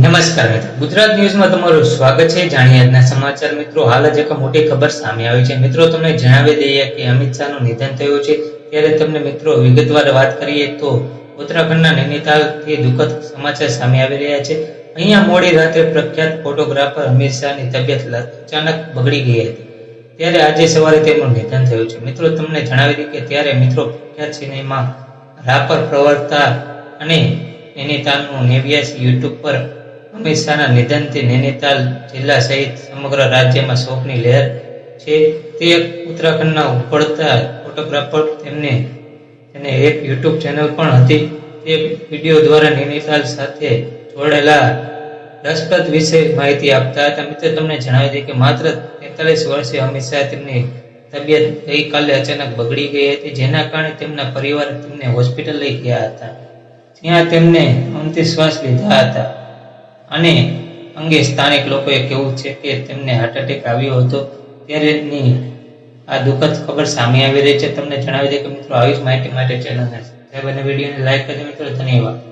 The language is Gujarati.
નમસ્કાર મિત્રો, ગુજરાત ન્યૂઝમાં તમારું સ્વાગત છે। જાણીએ આજના સમાચાર મિત્રો। હાલ જ એક મોટી ખબર સામે આવી છે મિત્રો। તમને જણાવી દઈએ કે અમિત શાહનું નિધન થયું છે। ત્યારે તમને મિત્રો વિગતવાર વાત કરીએ તો ઉત્તરાખંડના નૈનીતાલથી દુઃખદ સમાચાર સામે આવી રહ્યા છે। અહીંયા મોડી રાત્રે પ્રખ્યાત ફોટોગ્રાફર અમિત શાહની તબિયત અચાનક બગડી ગઈ હતી। ત્યારે આજે સવારે તેમનું નિધન થયું છે મિત્રો। તમને જણાવી દઈએ કે ત્યારે મિત્રો પ્રખ્યાત સિનેમા રાપર પ્રવર્તતા અને નૈનીતાલનું 89 યુટ્યુબ પર અમિત શાહના નિધનથી નૈનીતાલ જિલ્લા સહિત સમગ્ર રાજ્યમાં શોકની લહેર છે। તે ઉત્તરાખંડના ઉભરતા ફોટોગ્રાફર તેને એક યુટ્યુબ ચેનલ પણ હતી। તે વિડીયો દ્વારા નૈનીતાલ સાથે જોડાયેલા રસપ્રદ વિશે માહિતી આપતા હતા। મિત્રો તમને જણાવી દઈએ કે માત્ર 43 વર્ષીય અમિત શાહ તેમની તબિયત ગઈકાલે અચાનક બગડી ગઈ હતી, જેના કારણે તેમના પરિવારે તેમને હોસ્પિટલ લઈ ગયા હતા, જ્યાં તેમને અંતિમ શ્વાસ લીધા હતા। અને અંગે સ્થાનિક લોકોએ કહેવું છે કે તેમને હાર્ટ એટેક આવ્યો હતો। ત્યારેની આ દુઃખદ ખબર સામે આવી રહી છે। તમને જણાવી દઈએ કે મિત્રો આવી જ માહિતી માટે ચેનલને સબસ્ક્રાઇબ અને વિડીયોને લાઈક કરજો મિત્રો। ધન્યવાદ।